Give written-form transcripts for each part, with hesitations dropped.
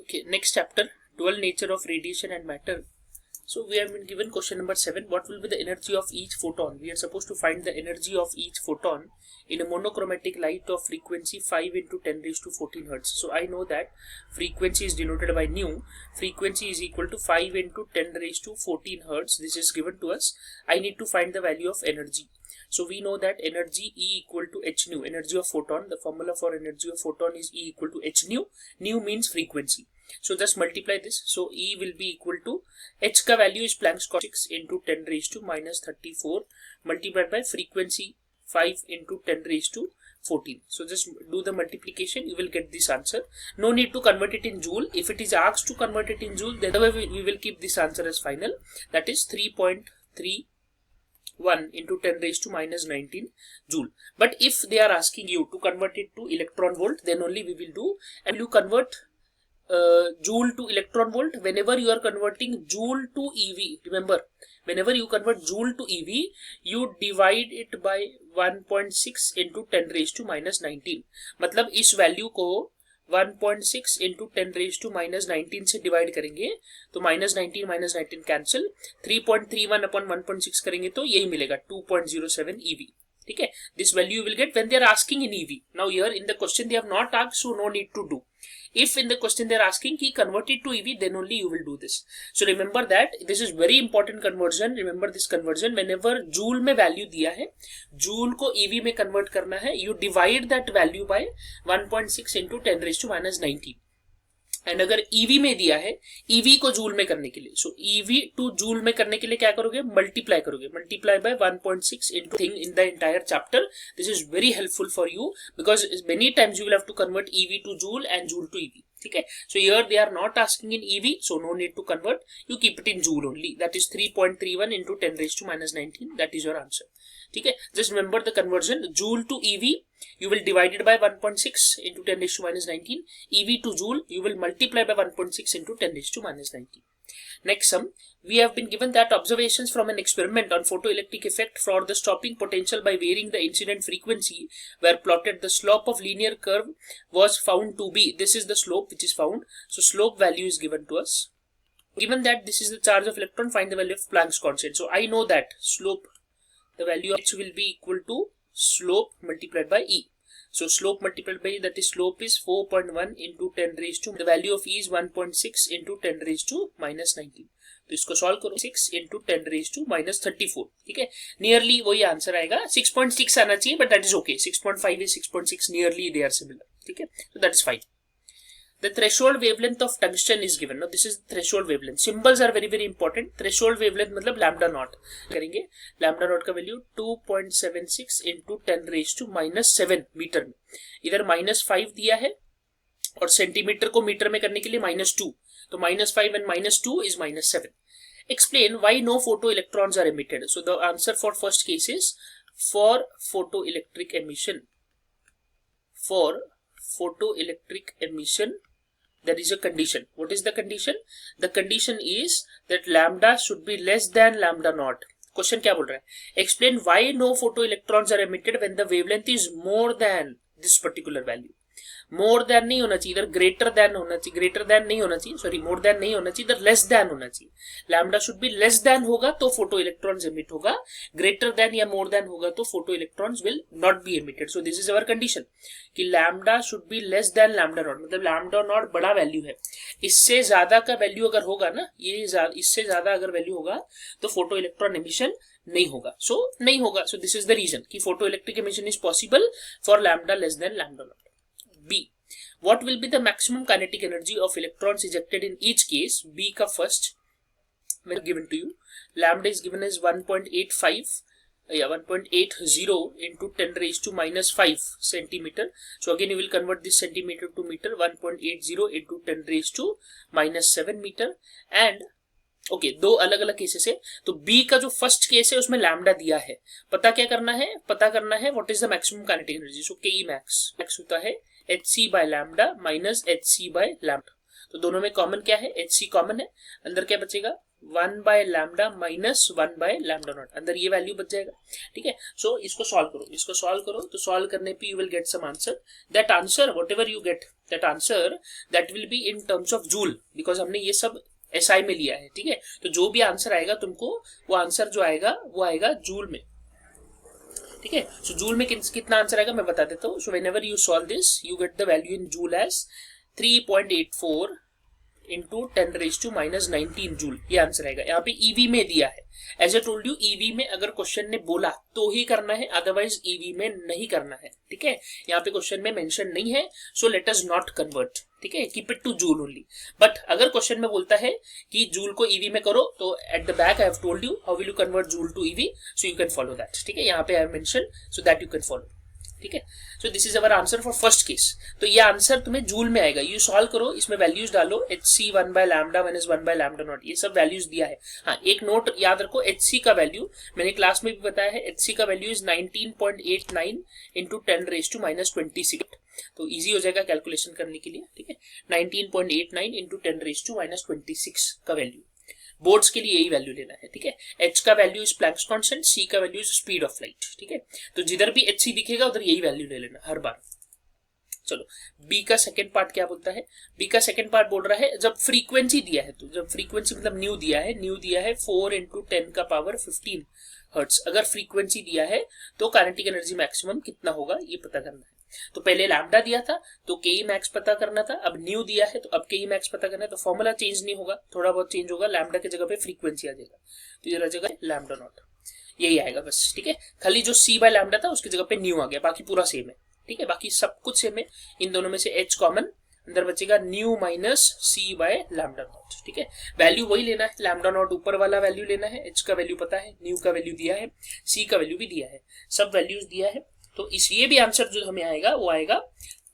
Okay, next chapter, dual nature of radiation and matter. So we have been given question number 7. What will be the energy of each photon? We are supposed to find the energy of each photon in a monochromatic light of frequency 5 into 10 raised to 14 hertz. So I know that frequency is denoted by nu. Frequency is equal to 5 into 10 raised to 14 hertz. This is given to us. I need to find the value of energy. So we know that energy E equal to h nu, energy of photon. The formula for energy of photon is E equal to h nu. Nu means frequency. So just multiply this. So E will be equal to h ka value is Planck's constant 6 into 10 raised to minus 34 multiplied by frequency 5 into 10 raised to 14. So just do the multiplication, you will get this answer. No need to convert it in joule. If it is asked to convert it in joule, then we will keep this answer as final. That is 3.31 into 10 raised to minus 19 joule. But if they are asking you to convert it to electron volt, then only we will do. And you convert joule to electron volt whenever you are converting joule to EV. Remember, whenever you convert joule to EV, you divide it by 1.6 into 10 raised to minus 19. मतलब इस value को 1.6 into 10 raised to minus 19 से divide करेंगे तो minus 19 cancel, 3.31 upon 1.6 करेंगे तो यही मिलेगा 2.07 EV. ठीक है, this value you will get when they are asking in EV. Now here in the question they have not asked, so no need to do. If in the question they are asking ki convert it to EV, then only you will do this. So remember that this is very important conversion. Remember this conversion. Whenever joule में value दिया है, joule को EV में convert करना है, you divide that value by 1.6 into 10 raised to minus 19. And अगर EV में दिया है, EV को जूल में करने के लिए, सो EV टू जूल में करने के लिए क्या करोगे, मल्टीप्लाई करोगे, multiply by 1.6 into thing in the entire chapter. This is very helpful for you because many times you will have to convert EV to joule and joule to EV. ठीक है, so here they are not asking in EV, so no need to convert, you keep it in joule only. That is 3.31 into 10 raised to minus 19. That is your answer. ठीक है, just remember the conversion. Joule to EV you will divide it by 1.6 into 10 raised to minus 19. EV to joule you will multiply by 1.6 into 10 raised to minus 19. Next sum, we have been given that observations from an experiment on photoelectric effect for the stopping potential by varying the incident frequency were plotted. The slope of linear curve was found to be, this is the slope which is found, so slope value is given to us. Given that this is the charge of electron, find the value of Planck's constant. So I know that slope, the value of h will be equal to slope multiplied by E. So slope multiplied by E, that is slope is 4.1 into 10 raised to, the value of E is 1.6 into 10 raised to minus 19. तो इसको solve करो, 6 into 10 raised to minus 34. ठीक है, nearly वही answer आएगा. 6.6 आना चाहिए but that is okay. 6.5 is 6.6, nearly they are similar. ठीक है, so that is fine. The threshold wavelength of tungsten is given. Now this is threshold wavelength. Symbols are very very important. Threshold wavelength मतलब lambda naught करेंगे. Lambda naught का value 2.76 into 10 raised to minus 7 metre में. इधर -5 दिया है और centimetre को metre में करने के लिए -2. तो -5 and -2 is -7. Explain why no photoelectrons are emitted. So the answer for first case is for photoelectric emission. For photoelectric emission, there is a condition. What is the condition? The condition is that lambda should be less than lambda naught. Question क्या बोल रहा है? Explain why no photoelectrons are emitted when the wavelength is more than this particular value. More than नहीं होना चाहिए, इधर greater than होना चाहिए, ग्रेटर देन नहीं होना चाहिए, सॉरी मोर देन नहीं होना चाहिए, इधर लेस देन होना चाहिए. Lambda should be less than होगा तो फोटो इलेक्ट्रॉन्स एमिट होगा, ग्रेटर देन या मोर देन होगा तो photo electrons will not be emitted. So this is our condition कि lambda should be less than lambda naught, मतलब लैम्डा नॉट बड़ा value है, इससे ज्यादा का वैल्यू अगर होगा ना, ये इससे ज्यादा अगर वैल्यू होगा तो फोटो इलेक्ट्रॉन एमिशन नहीं होगा. सो नहीं होगा. So this is the reason कि photo electric emission is possible for lambda less than lambda naught. B. What will be the maximum kinetic energy of electrons ejected in each case? B का first will given to you. Lambda is given as 1.85, 1.80 into 10 raised to minus 5 centimeter. So again you will convert this centimeter to meter. 1.80 into 10 raised to minus 7 meter. And okay दो अलग अलग cases है. तो B का जो first case है उसमें lambda दिया है, पता क्या करना है, पता करना है what is the maximum kinetic energy. So K E max होता है hc by lambda minus hc by lambda. तो दोनों में कॉमन क्या है, hc कॉमन है, अंदर क्या बचेगा 1 bye lambda minus 1 by lambda naught, अंदर ये वैल्यू बच जाएगा, ठीक है। सो इसको सॉल्व करो, तो सॉल्व करने पे you will get some answer. That answer whatever you get, that answer that will be in terms of joule, because हमने ये सब एसआई में लिया है, ठीक है। तो जो भी आंसर आएगा तुमको, वो आंसर जो आएगा वो आएगा जूल में, ठीक है। सो जूल में कितना आंसर आएगा मैं बता देता हूँ। So whenever you solve this you get the value in joule as 3.84 into 10⁻⁻19 joule, ये आंसर आएगा। यहाँ पे ईवी में दिया है, as a told you, EV में अगर क्वेश्चन ने बोला तो ही करना है, अदरवाइज ईवी में नहीं करना है, ठीक है। यहाँ पे क्वेश्चन में मेंशन नहीं है, so let us not convert, ठीक है, keep it two joule only. But अगर क्वेश्चन में बोलता है कि जूल को ईवी में करो, तो at the back I have told you how will you convert joule to EV, so you can follow that, ठीक है। यहाँ पे I have mention so that you can follow, ठीक है। So this is our answer for first case. तो ये answer तुम्हें joule में आएगा, यू सॉल्व करो, इसमें वैल्यूज डालो, HC 1 bye lambda minus 1 by lambda naught, ये सब वैल्यूज दिया है। हाँ, एक नोट याद रखो, HC का वैल्यू मैंने क्लास में भी बताया है, HC का वैल्यू इज 19.89 इंटू 10⁻⁻26, तो इजी हो जाएगा कैलकुलेशन करने के लिए, ठीक है। 19.89 इंटू 10⁻⁻26 का वैल्यू, बोर्ड्स के लिए यही वैल्यू लेना है, ठीक है। H का value is Planck's constant, C का value is speed of light, ठीक है। तो जिधर भी HC दिखेगा उधर यही वैल्यू ले लेना हर बार। चलो, बी का सेकंड पार्ट क्या बोलता है? बी का सेकंड पार्ट बोल रहा है जब फ्रीक्वेंसी दिया है, तो जब फ्रीक्वेंसी मतलब न्यू दिया है 4 इंटू 10 का पावर 15 हर्ट्स, अगर फ्रीक्वेंसी दिया है तो काइनेटिक एनर्जी मैक्सिमम कितना होगा ये पता करना है। तो पहले लैम्डा दिया था तो के मैक्स पता करना था, अब न्यू दिया है तो अब के मैक्स पता करना है। तो फॉर्मूला चेंज नहीं होगा, थोड़ा बहुत चेंज होगा, लैम्डा की जगह पे फ्रीक्वेंसी आ जाएगा, तो ये जगह लैम्डा नॉट, यही आएगा बस, ठीक है। खाली जो C बाय लैम्डा था उसकी जगह पे न्यू आ गया, बाकी पूरा सेम है, ठीक है। बाकी सब कुछ सेम है, इन दोनों में से H कॉमन, अंदर बचेगा new minus C by lambda naught, ठीक है। वैल्यू वही लेना है, लैम्डा नॉट ऊपर वाला वैल्यू लेना है, H का वैल्यू पता है, न्यू का वैल्यू दिया है, C का वैल्यू भी दिया है, सब वैल्यूज दिया है। तो इस ये भी आंसर जो हमें आएगा वो आएगा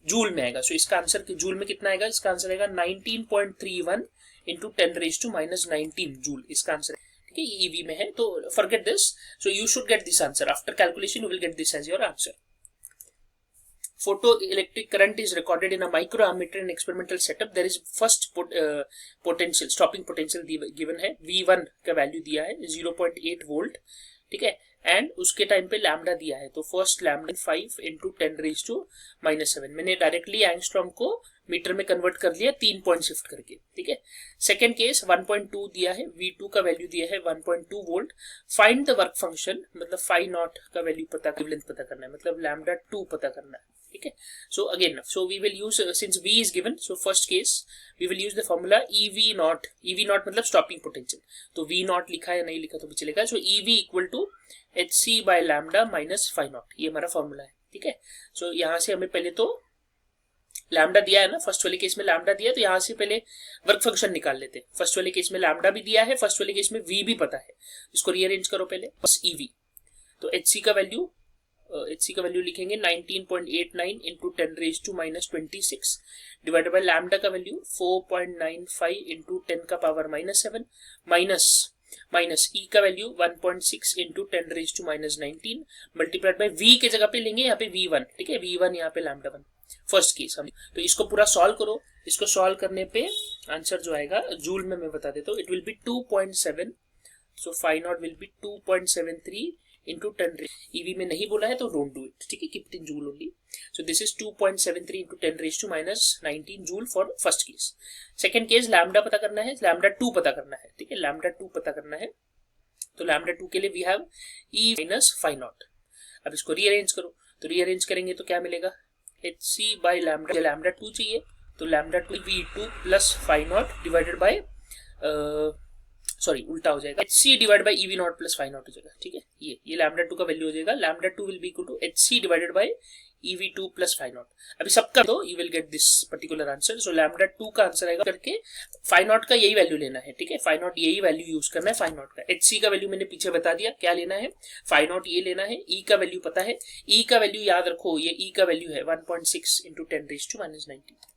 जूल में आएगा। सो इसका आंसर जूल में कितना आएगा? इसका आंसर आएगा 19.31 इंटू 10⁻⁻19 जूल, इसका आंसर, ठीक है। ये ईवी में है, तो forget this, so you should get this answer after calculation, you will get this as your answer. Photoelectric current is recorded in a microammeter in experimental setup. There is first potential, stopping potential given है, V1 का value दिया है 0.8 volt, ठीक है। And उसके time पे lambda दिया है, तो फर्स्ट लैम्डा 5 इंटू 10⁻⁻7, मैंने डायरेक्टली एंगस्ट्रॉम को मीटर में कन्वर्ट कर लिया 3 पॉइंट शिफ्ट करके, ठीक है। सेकेंड केस 1.2 दिया है, V2 का वैल्यू दिया है 1.2 volt, find the work function, मतलब फाई नॉट का वैल्यू पता करना है, मतलब लैम्डा 2 पता करना है, ठीक है। So again, so we will use, since V is given, so first case we will use the formula EV naught मतलब स्टॉपिंग पोटेंशियल, तो V नॉट लिखा या नहीं लिखा तो भी चलेगा। So EV equal to HC by lambda minus phi naught, ये हमारा फॉर्मूला है, ठीक है। सो यहाँ से हमें पहले तो लैम्डा दिया है ना, फर्स्ट वाले केस में लैम्डा दिया, तो यहाँ से पहले वर्क फंक्शन निकाल लेते हैं। फर्स्ट वाले केस में लैम्डा भी दिया है, फर्स्ट वाले केस में V भी पता है, इसको रीअरेंज करो पहले, बस EV, तो HC का वैल्यू लिखेंगे 19.89 इंटू 10⁻⁻26 डिवाइडेड बाय लैम्डा का वैल्यू 4.95 इंटू 10 का पावर -7 माइनस E का value 1.6 into 10⁻⁻19 multiplied by V के जगह पे लेंगे यहाँ पे V1, ठीक है, V1 यहाँ पे लैम्डा 1 फर्स्ट केस हम। तो इसको पूरा सॉल्व करो, इसको सॉल्व करने पे आंसर जो आएगा जूल में मैं बता देता हूँ, it will be 2.7, so phi naught will be 2.73 into 10, EV में नहीं बोला है तो डोंट डू इट, ठीक है, keep it in joule only. So this is 2.73 into 10⁻⁻19 joule for first case. Second case lambda पता करना है, लैम्डा 2 पता करना है, ठीक है, लैम्डा 2 पता करना है, तो लैम्डा 2 के लिए we have E minus phi naught. अब इसको रीअरेंज करो, तो रीअरेंज करेंगे तो क्या मिलेगा? HC बाय लैम्डा, लैम्डा 2 चाहिए तो lambda 2 V2 plus phi naught divided by, sorry उल्टा हो जाएगा, HC divide by EV naught plus phi naught हो जाएगा, ठीक है। ये लैम्डा 2 का वैल्यू हो जाएगा, lambda 2 will be equal to HC divided by EV2 plus phi naught. अभी सबका तो you will get this particular answer. So lambda 2 का आंसर आएगा करके फाई नॉट का यही वैल्यू लेना है, ठीक है, फाई नॉट यही वैल्यू यूज करना है फाई नॉट का। HC का वैल्यू मैंने पीछे बता दिया क्या लेना है, फाई नॉट ये लेना है, E का वैल्यू पता है, E का वैल्यू याद रखो, ये E का वैल्यू है 1.6 into 10⁻⁻19।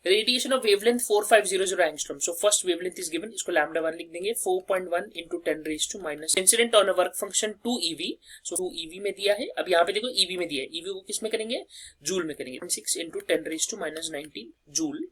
Radiation of wavelength 4500 angstrom, so first wavelength is given, इसको लैम्डा 1 लिख देंगे, 4.1 into 10⁻⁻, incident on a work function 2 EV, so 2 EV में दिया है। अब यहाँ पे देखो EV में दिया है, EV को किस में करेंगे? जूल में करेंगे, 6 into 10⁻⁻19 joule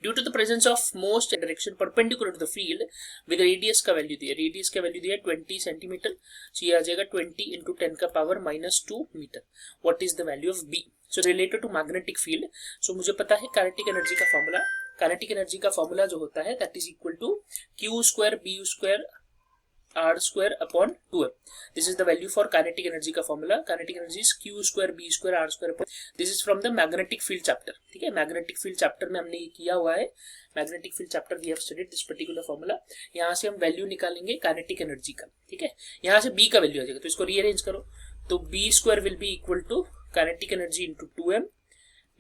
due to the presence of most direction perpendicular to the field with radius का वैल्यू दिया, रेडियस का वैल्यू दिया 20 सेंटीमीटर, सो ये आ जाएगा 20 इंटू 10 का power -2 metre. What is the value of B? So related to magnetic field, so मुझे पता है काइनेटिक एनर्जी का फॉर्मूला, काइनेटिक एनर्जी का फॉर्मूला जो होता है that is equal to q square b square r square upon 2m. This is the value for kinetic energy का formula. Kinetic energy is q square b square r square upon, this is from the magnetic field chapter. ठीक है, magnetic field chapter में हमने ये किया हुआ है. Magnetic field chapter we have studied this particular formula. यहाँ से हम वैल्यू निकालेंगे काइनेटिक एनर्जी का. ठीक है, यहाँ से b का वैल्यू आ जाएगा, तो इसको रीअरेंज करो, तो b square will be equal to kinetic energy into 2m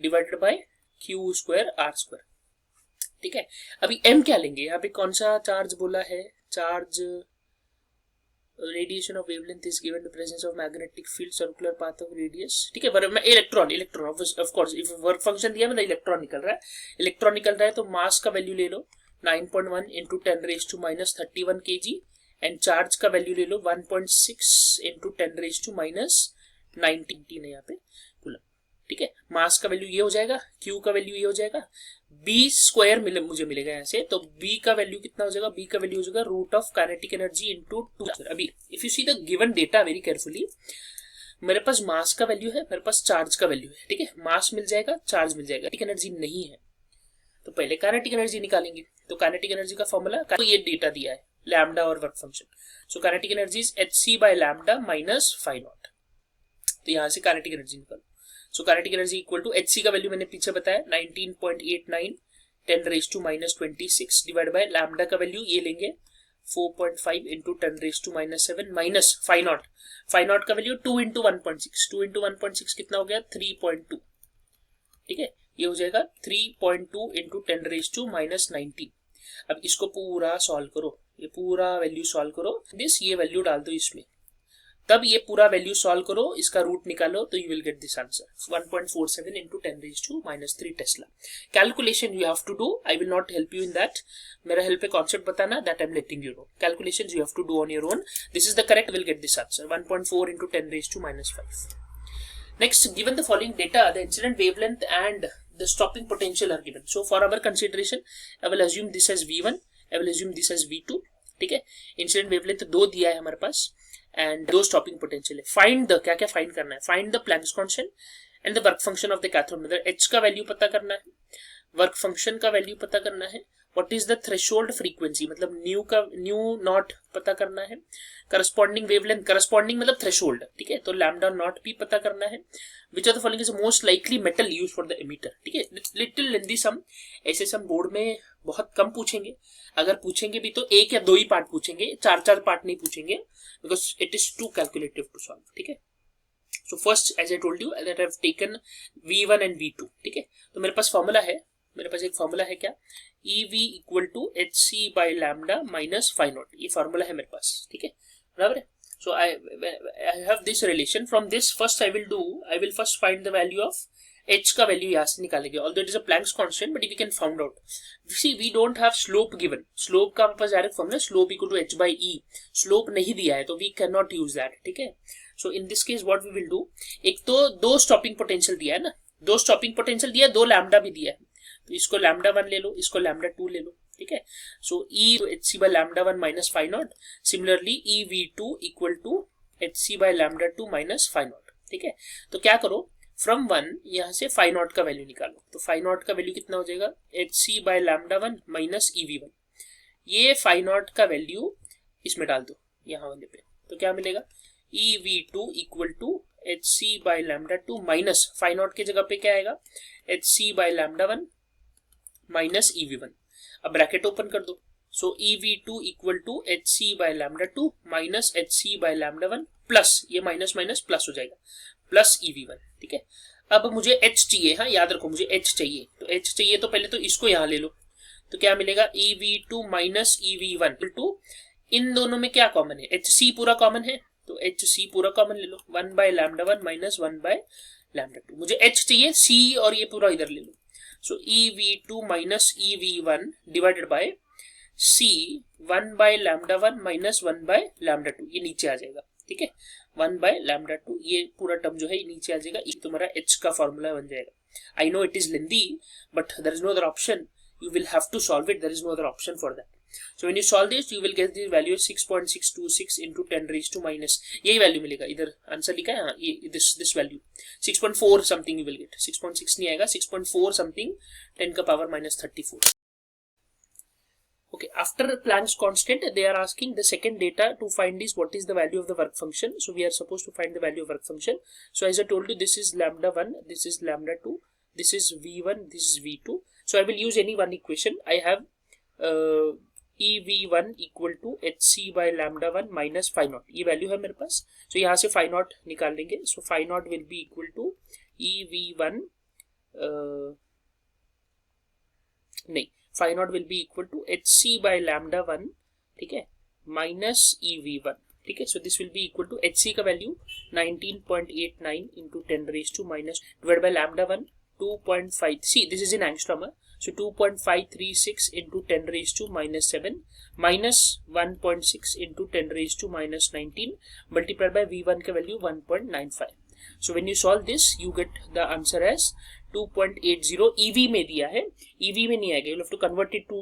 divided by q square r square. ठीक है, अभी m क्या लेंगे, यहाँ पे कौन सा चार्ज बोला है, charge radiation of wavelength is given to presence of magnetic field circular path of radius. ठीक है, electron, electron of course if work function दिया मतलब इलेक्ट्रॉन निकल रहा है, इलेक्ट्रॉन निकल रहा है तो मास का वैल्यू ले लो 9.1 into 10 raise to minus 31 kg and charge का वैल्यू ले लो 1.6 इंटू 10 रेज टू माइनस 19 है यहाँ पे कूलम. ठीक है, मास का वैल्यू ये हो जाएगा, Q का वैल्यू ये हो जाएगा, B स्क्वायर मुझे मिलेगा यहाँ से, तो B का वैल्यू कितना हो जाएगा, B का वैल्यू हो जाएगा root of kinetic energy into 2. अभी if you see the given data very carefully, मेरे पास मास का वैल्यू है, मेरे पास चार्ज का वैल्यू है. ठीक है, मास मिल जाएगा, चार्ज मिल जाएगा, काइनेटिक एनर्जी नहीं है, तो पहले काइनेटिक एनर्जी निकालेंगे. तो काइनेटिक एनर्जी का फॉर्मूला, तो ये डेटा दिया है लैम्डा और work function, so kinetic energy is hc by lambda minus phi naught. तो यहाँ से काइनेटिक एनर्जी निकालो. So kinetic energy equal to hc का वैल्यू मैंने पीछे बताया 19.89 10 raise to minus 26 divide by lambda का वैल्यू ये लेंगे 4.5 into 10 raise to minus 7 minus phi naught, phi naught का वैल्यू 2 इंटू 1.6, 2 इंटू 1.6 कितना हो गया 3.2. ठीक है, ये हो जाएगा 3.2 इंटू 10 रेज टू माइनस 19. अब इसको पूरा सॉल्व करो, ये पूरा वैल्यू सॉल्व करो, दिस ये वैल्यू डाल दो इसमें, तब ये पूरा वैल्यू सॉल्व करो, इसका रूट निकालो, तो you will get this answer 1.47 into 10 raise to minus 3 tesla. Calculation you have to do, I will not help you in that, मेरा हेल्प है कॉन्सेप्ट बताना, that I am letting you know. Calculations you have to do on your own. This is the correct, will get this answer 1.4 into 10 raise to minus 5. Next, given the following data, the incident wavelength and the stopping potential are given. So for our consideration, I will assume this as V1, I will assume this as V2. ठीक है, incident wavelength 2 दिया है हमारे पास and 2 stopping potential है. Find the, क्या क्या find करना है, find the Planck's constant and the work function of the cathode. मतलब h का वैल्यू पता करना है, वर्क फंक्शन का वैल्यू पता करना है, what is the threshold frequency मतलब न्यू नॉट पता करना है, करस्पॉन्डिंग वेवलेंथ, करस्पॉन्डिंग मतलब थ्रेशोल्ड. ठीक है, तो लैम्डा नॉट भी पता करना है. Which of the following is most likely metal use for the emitter. ठीक है, लिटिल लेंथी सम, ऐसे सम बोर्ड में बहुत कम पूछेंगे, अगर पूछेंगे भी तो 1 या 2 ही पार्ट पूछेंगे, 4 पार्ट नहीं पूछेंगे, because it is too calculative to solve. ठीक है, so first as I told you that I have taken V1 and V2. ठीक है, तो मेरे पास फॉर्मूला है, मेरे पास एक फॉर्मूला है क्या, EV equal to hc by lambda minus phi naught, ये फॉर्मूला है मेरे पास. ठीक है, बराबर है. So I have this relation. From this, first I will first find the value of h का वैल्यू यहाँ से निकालेंगे. Although it is a Planck's constant, but we can find out. See, we don't have slope given. Slope का हमारे पास direct formula, slope equal to h by e. Slope नहीं दिया है तो we cannot use that. ठीक है. So in this case, what we will do? एक तो 2 स्टॉपिंग पोटेंशियल दिया है ना, 2 स्टॉपिंग पोटेंशियल दिया है, 2 लैम्डा भी दिया है, तो इसको लैम्डा 1 ले लो, इसको लैम्डा 2 ले लो. ठीक है, सो E hc by lambda 1 minus phi naught. Similarly, EV2 equal to hc by lambda 2 minus phi naught. ठीक है, तो क्या करो, फ्रॉम 1 यहाँ से phi naught का वैल्यू निकालो, तो phi naught का वैल्यू कितना हो जाएगा hc by lambda 1 minus EV1. ये phi naught का वैल्यू इसमें डाल दो यहाँ वाले पे, तो क्या मिलेगा EV2 equal to hc by lambda 2 minus phi naught के जगह पे क्या आएगा hc by lambda 1 minus EV1. अब ब्रैकेट ओपन कर दो, so EV2 equal to hc by lambda 2 minus hc by lambda 1 plus, ये माइनस माइनस प्लस हो जाएगा, प्लस EV1. ठीक है, अब मुझे h चाहिए, हाँ याद रखो मुझे h चाहिए, तो h चाहिए तो पहले तो इसको यहाँ ले लो, तो क्या मिलेगा EV2 माइनस EV1 टू, इन दोनों में क्या कॉमन है, hc पूरा कॉमन है, तो hc पूरा कॉमन ले लो, 1 bye lambda 1 minus 1 bye lambda 2. मुझे h चाहिए, c और ये पूरा इधर ले लो, so EV2 minus EV1 divided by C 1 by lambda 1 minus 1 by lambda 2, ये नीचे आ जाएगा. ठीक है, 1 by lambda 2, ये पूरा टर्म जो है नीचे आ जाएगा, ये तुम्हारा h का फॉर्मूला बन जाएगा. I know it is lengthy, but there is no other option. you will have to solve it. There is no other option for that. So when you solve this, you will get the value 6.626 into 10 raised to minus, यही value मिलेगा, इधर answer लिखा है, ये this value 6.4 something you will get, 6.6 नहीं आएगा, 6.4 something 10 का power minus 34. Okay, after Planck's constant, they are asking the second data to find is what is the value of the work function. So we are supposed to find the value of work function. So as I told you, this is lambda 1, this is lambda 2, this is v1, this is v2. So I will use any one equation. I have EV1 equal to HC by lambda 1 minus phi naught. ये value है मेरे पास. So यहाँ से phi naught निकाल लेंगे. So phi naught will be equal to EV1 नहीं, phi naught will be equal to HC by lambda 1, ठीक है, minus EV1, ठीक है. So this will be equal to HC का value 19.89 into 10 raised to minus divided by lambda 1 2.5. See, this is in angstrom. So 2.536 into 10 raised to minus 7 minus 1.6 into 10 raised to minus 19 multiplied by V1 का value 1.95. So when you solve this, you get the answer as 2.80. EV में दिया है, EV में नहीं आएगा. You have to convert it to,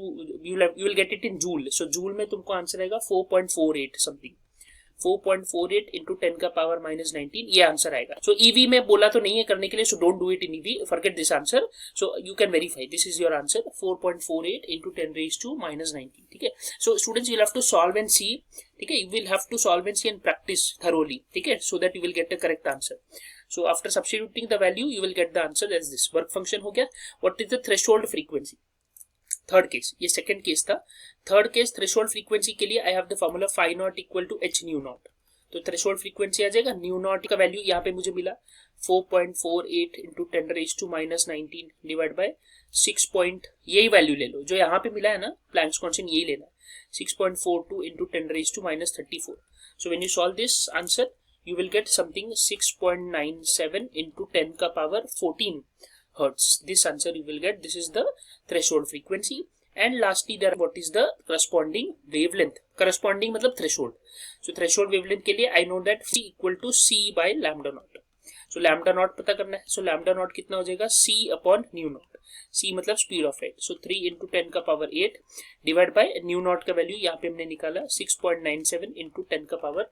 you will get it in joule. So joule में तुमको answer आएगा 4.48 something. 4.48 into 10 का power minus 19, ये आंसर आएगा. So EV में बोला तो नहीं है करने के लिए, so don't do it in EV, forget this answer. So you can verify, this is your answer, 4.48 into 10 raised to minus 19, ठीक है. So students, you will have to solve and see, ठीक है, you will have to solve and see and practice thoroughly, ठीक है, so that you will get the correct answer. So after substituting the value, you will get the answer as this. Work function हो गया. What is the threshold frequency? Third case, ये second case था. Third case threshold frequency के लिए I have the formula phi naught equal to H nu naught. तो threshold frequency आ जाएगा, nu not का वैल्यू यहाँ पे मुझे मिला 4.48 into 10 raise to minus 19 divide by 6 point, यही वैल्यू ले लो जो यहाँ पे मिला है ना, प्लैंक्स कांस्टेंट यही लेना है, 6.42 into 10 raise to minus 34. So when you solve this answer, you will get something 6.97 into 10 का power 14 hertz. This answer you will get. This is the threshold frequency. And lastly, there what is the corresponding wavelength? Corresponding मतलब threshold. So threshold wavelength के लिए I know that C equal to C by lambda naught. So lambda naught पता करना है. So lambda naught कितना हो जाएगा? C upon nu naught. C मतलब speed of light. So 3 into 10 का power 8 divided by nu naught का value यहाँ पे हमने निकाला 6.97 into 10 का power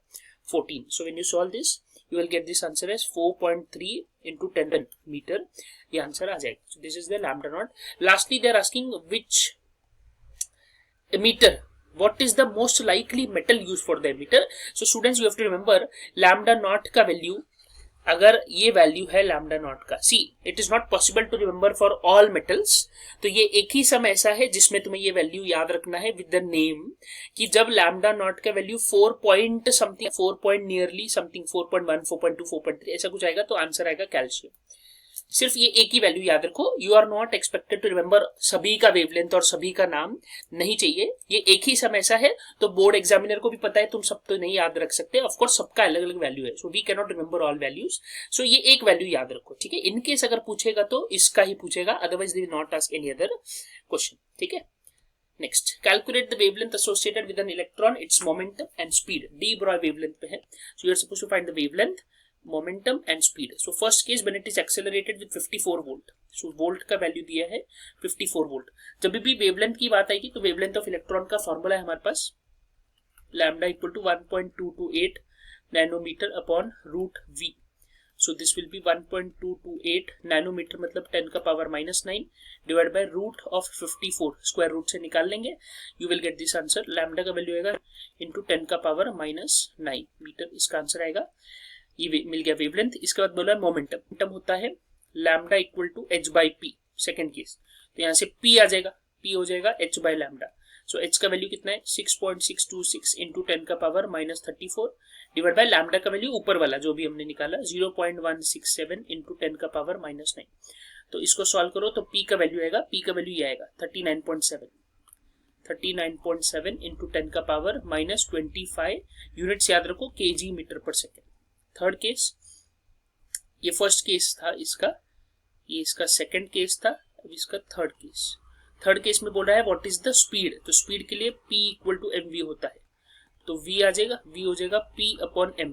14. So when you solve this, you will get this answer as 4.3 into 10 meter. ये answer आ जाएगा. So this is the lambda naught. Lastly, they are asking which emitter, what is the most likely metal used for the emitter. So students, you have to remember lambda naught का value, अगर ये value है lambda naught का, see it is not possible to remember for all metals. तो ये एक ही समय ऐसा है जिसमें तुम्हें ये वैल्यू याद रखना है विद द नेम, कि जब लैम्डा नॉट का value 4 point something, 4 point nearly something, 4.1, 4.2, 4.3 ऐसा कुछ आएगा तो आंसर आएगा कैल्शियम. सिर्फ ये एक ही वैल्यू याद रखो. You are not expected to remember सभी का वेवलेंथ और सभी का नाम नहीं चाहिए. ये एक ही समय ऐसा है तो बोर्ड एग्जामिनर को भी पता है, तुम सब तो नहीं याद रख सकते. ऑफ कोर्स सबका अलग अलग वैल्यू है, so we can not remember all values. So ये एक वैल्यू याद रखो, ठीक है. इनकेस अगर पूछेगा तो इसका ही पूछेगा, otherwise they will not ask any other question, ठीक है. Next, calculate the wavelength associated with an electron, it's momentum and speed. De Broglie wavelength पे है. So you are supposed to find the wavelength, momentum and speed. So first case when it is accelerated with 54 volt. So volt का value दिया है 54 volt. जब भी wavelength की बात आएगी तो वेवलेंथ ऑफ इलेक्ट्रॉन का फॉर्मूला है हमारे पास lambda equal to 1.228 nanometre upon root V. So this will be 1.228 nanometre मतलब 10 का power minus 9 divide by root of 54, square root से निकाल लेंगे. You will get this answer. Lambda का वैल्यू आएगा इंटू 10 का पावर माइनस 9 मीटर, इसका answer आएगा. ये मिल गया वेवलेंथ. इसके बाद बोला मोमेंटम. मोमेंटम होता है lambda equal to H by P, second case. तो यहाँ से पी आ जाएगा, पी हो जाएगा H by lambda. So H का वैल्यू कितना है 6.626 इंटू 10 का power minus 34 divide by lambda का वैल्यू ऊपर वाला जो भी हमने निकाला 0.167 इंटू 10 का पावर माइनस 9. तो इसको सॉल्व करो तो पी का वैल्यू आएगा, पी का वैल्यू ये आएगा 39.7 इंटू 10 का पावर माइनस 25. यूनिट्स याद रखो KG metre per second. Third case, ये फर्स्ट केस था इसका, ये इसका सेकंड केस था, अब इसका थर्ड केस. थर्ड केस में बोल रहा है व्हाट इज द स्पीड. तो स्पीड के लिए P equal to M V होता है, तो V आ जाएगा, V हो जाएगा P upon M.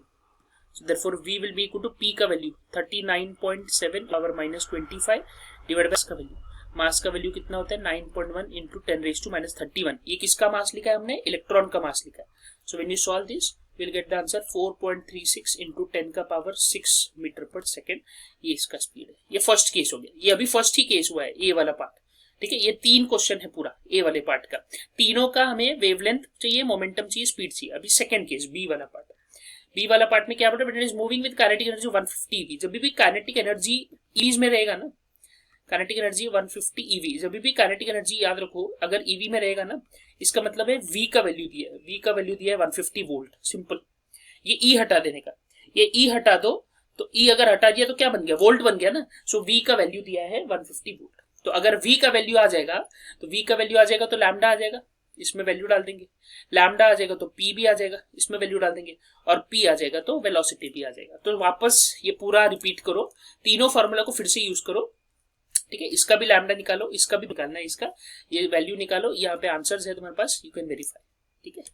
So therefore V will be equal to P का value 39.7 power minus 25 divide by इसका वैल्यू. मास का वैल्यू कितना होता है 9.1 इंटू 10⁻31। ये किसका मास लिखा है हमने, इलेक्ट्रॉन का मास लिखा है। So when you solve this will get the answer 4.36 into 10⁻6 metre per second. ये इसका स्पीड है। ये फर्स्ट केस हो गया, ये अभी फर्स्ट ही केस हुआ है ए वाला पार्ट, ठीक है। ये 3 क्वेश्चन है पूरा ए वाले पार्ट का, तीनों का हमें वेवलेंथ चाहिए, मोमेंटम चाहिए, स्पीड चाहिए। अभी सेकंड केस बी वाला पार्ट, बी वाला पार्ट में क्या बोला, it is moving with kinetic energy 150 eV। जब भी काइनेटिक एनर्जी ईवीज में रहेगा ना, काइनेटिक एनर्जी 150 eV, जब भी काइनेटिक एनर्जी याद रखो अगर ईवी में रहेगा ना, इसका मतलब है वी का वैल्यू दिया है, वी का वैल्यू दिया है 150 वोल्ट, सिंपल। ये ई हटा देने का, ये ई हटा दो, तो ई अगर हटा दिया तो क्या बन गया, वोल्ट बन गया ना। सो वी का वैल्यू दिया है 150 वोल्ट। तो अगर v का वैल्यू आ जाएगा, तो v का वैल्यू आ जाएगा तो लैम्डा आ जाएगा, इसमें वैल्यू डाल देंगे। लैम्डा आ जाएगा तो p भी आ जाएगा, इसमें वैल्यू डाल देंगे। और p आ जाएगा तो वेलोसिटी भी आ जाएगा। तो वापस ये पूरा रिपीट करो, तीनों फार्मूला को फिर से यूज करो, ठीक है। इसका भी लैम्डा निकालो, इसका भी निकालना है, इसका ये वैल्यू निकालो। यहाँ पे आंसर्स है तुम्हारे पास, यू कैन वेरीफाई, ठीक है।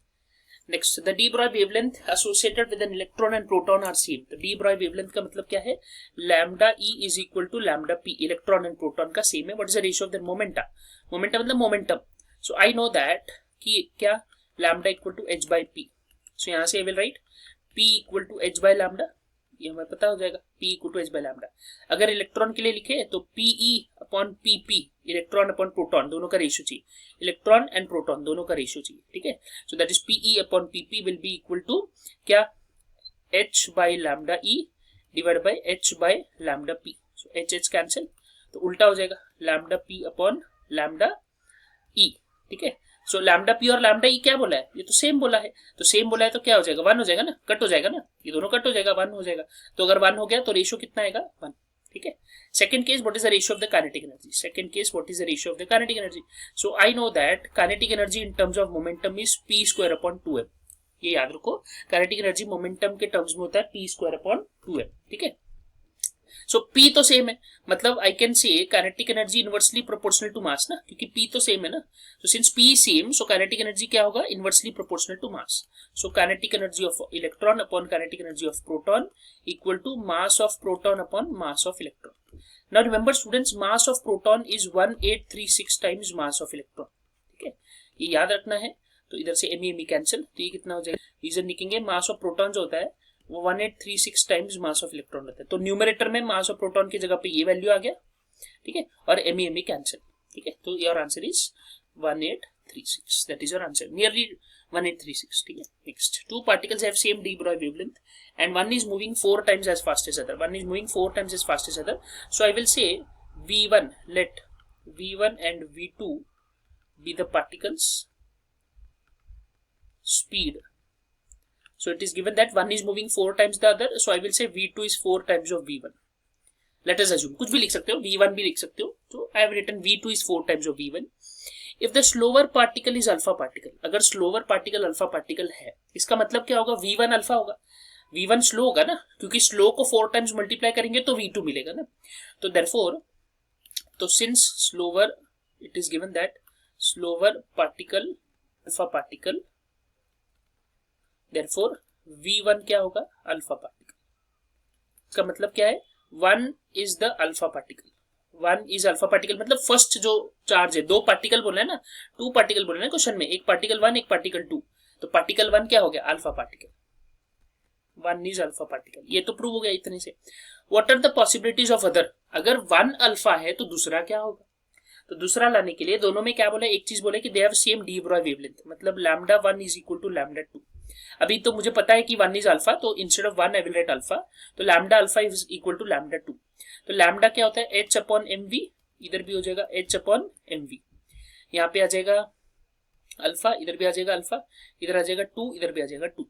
Next, the de Broglie wavelength associated with an electron and proton are same. तो डी ब्रॉय वेवलेंथ का मतलब क्या है, lambda E is equal to lambda P, electron and proton का सेम है। What is the ratio of the momenta, momenta मतलब momentum. So I know that कि क्या, lambda equal to H by P. So यहाँ से I will write P equal to H by lambda, ये हमें पता हो जाएगा, P equal to H by lambda. अगर इलेक्ट्रॉन के लिए लिखे तो PE upon PP, electron upon proton दोनों का रेशियो चाहिए, इलेक्ट्रॉन एंड प्रोटॉन दोनों का रेशियो चाहिए, ठीक है। So that is PE upon PP will be equal to क्या, H by lambda E divide by H by lambda P। So H cancel, तो उल्टा हो जाएगा lambda P upon lambda E, ठीक है। सो लैम्डा पी और lambda E क्या बोला है, ये तो सेम बोला है, तो सेम बोला है तो क्या हो जाएगा, 1 हो जाएगा ना, कट हो जाएगा ना, ये दोनों कट हो जाएगा, 1 हो जाएगा। तो अगर 1 हो गया तो रेशियो कितना आएगा, 1, ठीक है। Second case, what is the ratio of the kinetic energy, second case what is the ratio of the kinetic energy. So I know that kinetic energy in terms of momentum is p square upon 2m। ये याद रखो, kinetic energy momentum के terms में होता है p square upon 2m, ठीक है। सो P तो सेम है, मतलब I can say kinetic energy inversely proportional to mass ना, क्योंकि P तो सेम है ना। So since P same, so kinetic energy क्या होगा, inversely proportional to mass. So kinetic energy of electron upon kinetic energy of proton equal to mass of proton upon mass of electron. Now remember students, mass of proton is 1836 times mass of electron, ठीक है, ये याद रखना है। तो इधर से Amy cancel, तो ये कितना हो जाएगा, रीजन लिखेंगे, मास ऑफ प्रोटॉन जो होता है वो 1836 टाइम्स मास ऑफ इलेक्ट्रॉन होता है। तो न्यूमरेटर में मास ऑफ प्रोटॉन की जगह पे ये वैल्यू आ गया, ठीक है, और एमी कैंसिल, ठीक है। तो your answer is 1836, that is your answer, nearly 1836, ठीक है। Next, two particles have same de Broglie wavelength and one is moving 4 times as fast as other, one is moving 4 times as fast as other. So I will say V1, let V1 and V2 be the particles speed. So it is given that one is moving 4 times the other, so I will say V2 is 4 times of V1. Let us assume, कुछ भी लिख सकते हो, V1 भी लिख सकते हो, तो I have written V2 is 4 times of V1. If the slower particle is alpha particle, अगर slower particle alpha particle है, इसका मतलब क्या होगा, V1 अल्फा होगा, V1 स्लो होगा ना, क्योंकि स्लो को 4 times मल्टीप्लाई करेंगे तो V2 मिलेगा ना। तो therefore, तो since slower, it is given that slower particle alpha particle, therefore V1 क्या होगा, अल्फा पार्टिकल। इसका मतलब क्या है, 1 is the alpha particle, 1 is alpha particle, मतलब फर्स्ट जो चार्ज है, 2 पार्टिकल बोलना है ना, 2 पार्टिकल बोलना है क्वेश्चन में, एक पार्टिकल 1 एक पार्टिकल 2, तो पार्टिकल 1 क्या हो गया, alpha particle, 1 is alpha particle, ये तो प्रूव हो गया इतने से। What are the possibilities of other, अगर 1 अल्फा है तो दूसरा क्या होगा, तो दूसरा लाने के लिए दोनों में क्या बोला, एक चीज बोले कि they have same de Broglie wavelength, मतलब lambda 1 is equal to lambda 2। अभी तो मुझे पता है कि 1 इज अल्फा, तो instead of 1 I will write alpha, तो lambda alpha is equal to lambda 2। तो लैम्डा क्या होता है, h अपॉन mv, इधर भी हो जाएगा h अपॉन mv, यहाँ पे आ जाएगा अल्फा, इधर भी आ जाएगा अल्फा, इधर आ जाएगा 2, इधर भी आ जाएगा 2,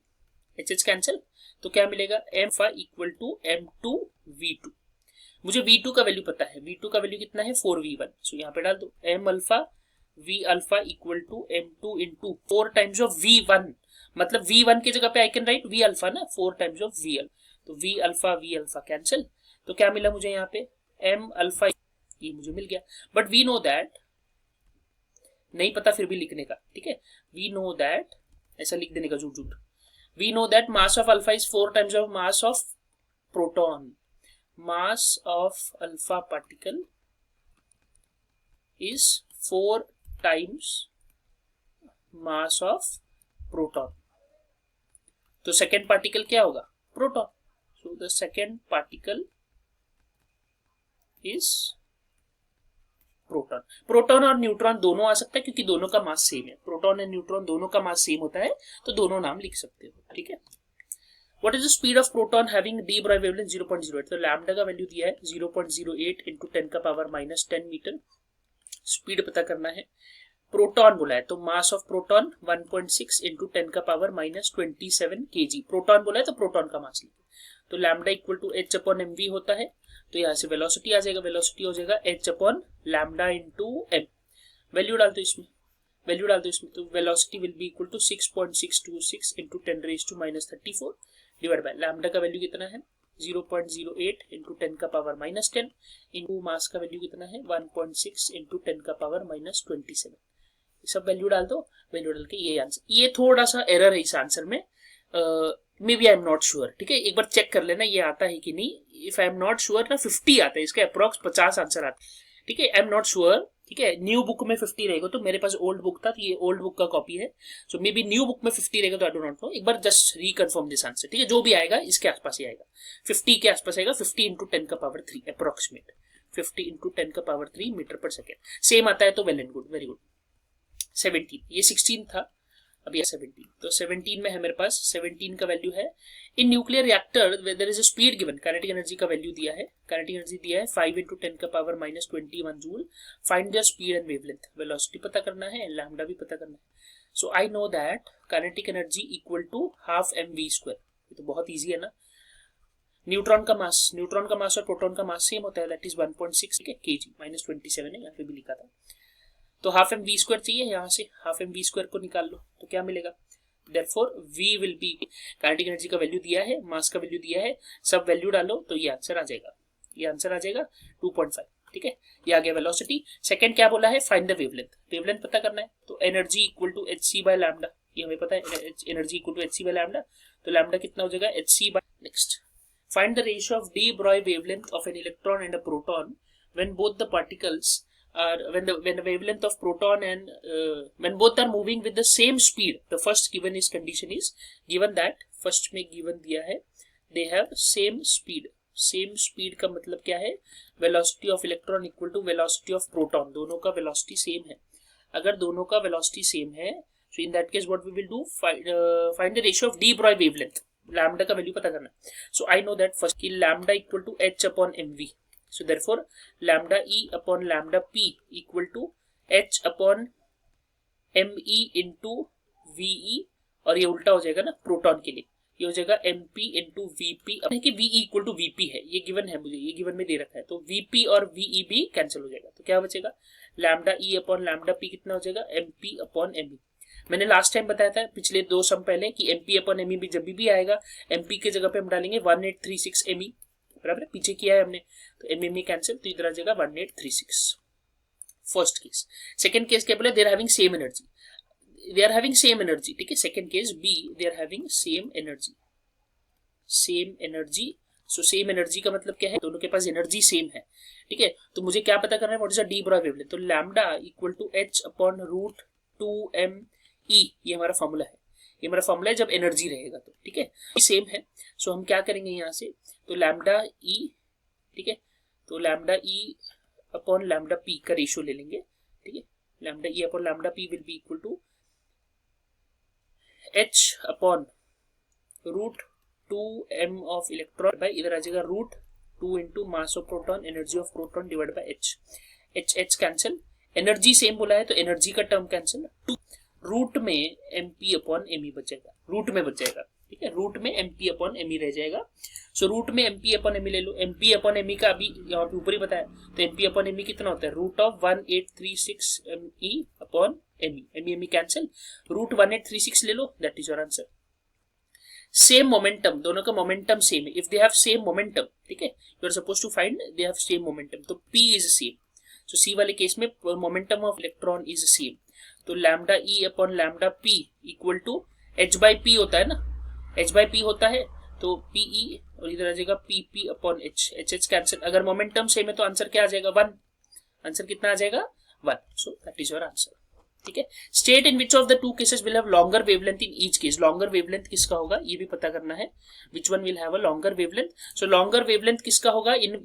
h कैंसिल, तो क्या मिलेगा, m alpha equal to m2 v2। मुझे v2 का वैल्यू पता है, v2 का वैल्यू कितना है, 4v1, सो यहाँ पे डाल दो m alpha v alpha equal to m2 into 4 times of v1, मतलब v1 की जगह पे I can write v alpha ना, 4 टाइम्स ऑफ vl, तो v अल्फा कैंसिल, तो क्या मिला मुझे यहाँ पे, m अल्फा, ये मुझे मिल गया। बट वी नो दैट, नहीं पता फिर भी लिखने का, ठीक है, वी नो दैट, ऐसा लिख देने का झूठ झूठ, we know that mass of alpha is 4 times of mass of proton, mass of alpha particle is 4 times mass of proton. तो सेकेंड पार्टिकल क्या होगा? Proton. So the second particle is proton. Proton और neutron दोनों आ सकता है क्योंकि दोनों का मास सेम है. प्रोटॉन एंड न्यूट्रॉन दोनों का मास सेम होता है तो दोनों नाम लिख सकते हो. ठीक है. What is the speed of proton having d Broglie wavelength 0.08? तो लैम्डा का वैल्यू दिया है 0.08 इंटू 10 का पावर -10 मीटर. स्पीड पता करना है. प्रोटॉन बोला है तो मास ऑफ प्रोटॉन 1.6 इंटू 10 का पावर -27 kg. प्रोटॉन बोला है तो प्रोटॉन का मास लिखो. तो lambda equal to h upon mv होता है. तो यहाँ से वेलोसिटी आ जाएगा. वेलोसिटी हो जाएगा h upon lambda into m. Value डाल दो इसमें. तो velocity will be equal to 6.626 into 10⁻⁻34 divide by lambda का वैल्यू कितना है 0.08 इंटू 10 का पावर -10 इंटू मास का वैल्यू कितना है 1.6 इंटू 10 का पावर -27. सब वैल्यू डाल दो. वैल्यू डाल के ये आंसर. ये थोड़ा सा एरर है इस आंसर में. Maybe I am not sure. ठीक है, एक बार चेक कर लेना ये आता है कि नहीं. If I am not sure ना 50 आता है. इसका अप्रॉक्स 50 आंसर आता है. ठीक है, आई एम नॉट श्योर. ठीक है, न्यू बुक में 50 रहेगा. तो मेरे पास ओल्ड बुक था तो ये ओल्ड बुक का कॉपी है. सो मे बी न्यू बुक में 50 रहेगा तो आई डू नॉट नो. एक बार जस्ट रिकन्फर्म दिस आंसर. ठीक है, जो भी आएगा इसके आसपास ही आएगा. 50 के आसपास आएगा. 50 इंटू 10 का पावर 3 अप्रोक्सीमेट. 50 इंटू 10 का power 3 metre per second. Same आता है तो well and good, very good. 17 ये 16 था, अब ये 17. तो 17 में है मेरे पास. 17 का वैल्यू है in nuclear reactor there is a speed given. Kinetic energy का वैल्यू दिया है. काइनेटिक एनर्जी दिया है 5 इंटू 10 का power -21 joule. Find there speed and wavelength. Velocity पता करना है, लैम्डा भी पता करना है. So I know that kinetic energy equal to half mv². ये तो बहुत ईजी है ना. न्यूट्रॉन का मास और प्रोटॉन का मास सेम होता है. That is 1.6 kg. -27 है यहाँ पे भी लिखा था. तो हाफ mv² चाहिए. यहाँ से हाफ mv² को निकाल लो तो क्या मिलेगा. Therefore v will be, kinetic energy का वैल्यू दिया है, मास का वैल्यू दिया है, सब वैल्यू डालो तो ये आंसर आ जाएगा 2.5. ठीक है, ये आ गया वेलोसिटी. सेकंड क्या बोला है, फाइंड द वेवलेंथ. वेवलेंथ पता करना है तो energy equal to hc by lambda. ये हमें पता है energy equal to hc by lambda. तो लैम्डा कितना हो जाएगा hc by. Next, find the ratio of d Broglie wavelength of an electron and a proton when both the particles when the wavelength of proton and when both are moving with the same speed. The first given is condition is given that first में given दिया है they have same speed. Same speed का मतलब क्या है, velocity of electron equal to velocity of proton. दोनों का velocity same है. अगर दोनों का वेलोसिटी सेम है so in that case what we will do, find the ratio of d Broglie wavelength. Lambda का वैल्यू पता करना. so I know that first कि lambda equal to h upon mv. So therefore lambda e upon lambda p equal to h upon me into ve. और ये उल्टा हो जाएगा ना प्रोटॉन के लिए. ये हो जाएगा mp into vp. अब कि ve इक्वल टू vp है, ये गिवन है मुझे, ये गिवन में दे रखा है. तो vp और ve भी कैंसिल हो जाएगा. तो क्या बचेगा, lambda e upon lambda p कितना हो जाएगा mp अपॉन me. मैंने लास्ट टाइम बताया था पिछले 2 सम पहले कि mp अपॉन me भी जब भी आएगा mp के जगह पे हम डालेंगे 1836 me. बराबर है, पीछे किया है हमने तो एमएमई कैंसिल. तो इधर आ जाएगा 1836. First case. सेकंड केस क्या बोले, they are having same energy. ठीक है, second case B, they are having same energy. So same energy का मतलब क्या है, दोनों के पास एनर्जी सेम है. ठीक है, तो मुझे क्या पता करना है, what is the de Broglie wavelength. तो lambda equal to h upon root 2me. ये हमारा फॉर्मूला है जब एनर्जी रहेगा तो. ठीक है, सेम है. सो हम क्या करेंगे यहाँ से, तो लैम्डा ई. ठीक है, तो लैम्डा ई अपॉन लैम्डा पी का रेशियो ले लेंगे. ठीक है, lambda E upon lambda P will be equal to h upon root 2m of electron by, इधर आ जाएगा root 2 into mass of proton, energy of proton divide by h cancel. Energy same बोला है तो एनर्जी का टर्म कैंसिल. रूट में mp upon me बच जाएगा. ठीक है, रूट में mp अपॉन me रह जाएगा. सो रूट में mp अपॉन me ले लो. mp अपॉन me का अभी यहाँ पे ऊपर ही बताया. तो mp अपॉन me कितना होता है, root of 1836 me upon me cancel. Root 1836 ले लो, that is your answer. Same momentum, दोनों का मोमेंटम सेम है. If they have same momentum, ठीक है, you are suppose to find they have same momentum. तो p is same. So c वाले case में momentum of electron is same. तो lambda E upon lambda p equal to h by p होता है ना, h by p होता है तो PE और इधर आ जाएगा PP upon h. h cancel. अगर मोमेंटम सेम है तो आंसर क्या आ जाएगा 1. आंसर कितना आ जाएगा 1. So that is your answer. ठीक है. State in which of the two cases will have longer wavelength in each case. Longer wavelength किसका होगा ये भी पता करना है. Which one will have a longer wavelength. So longer wavelength किसका होगा इन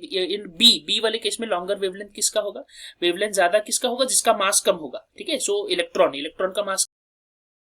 बी वाले केस में. लॉन्गर वेवलेंथ किसका होगा, वेवलेंथ ज्यादा किसका होगा, जिसका मास कम होगा. ठीक है. सो इलेक्ट्रॉन का मास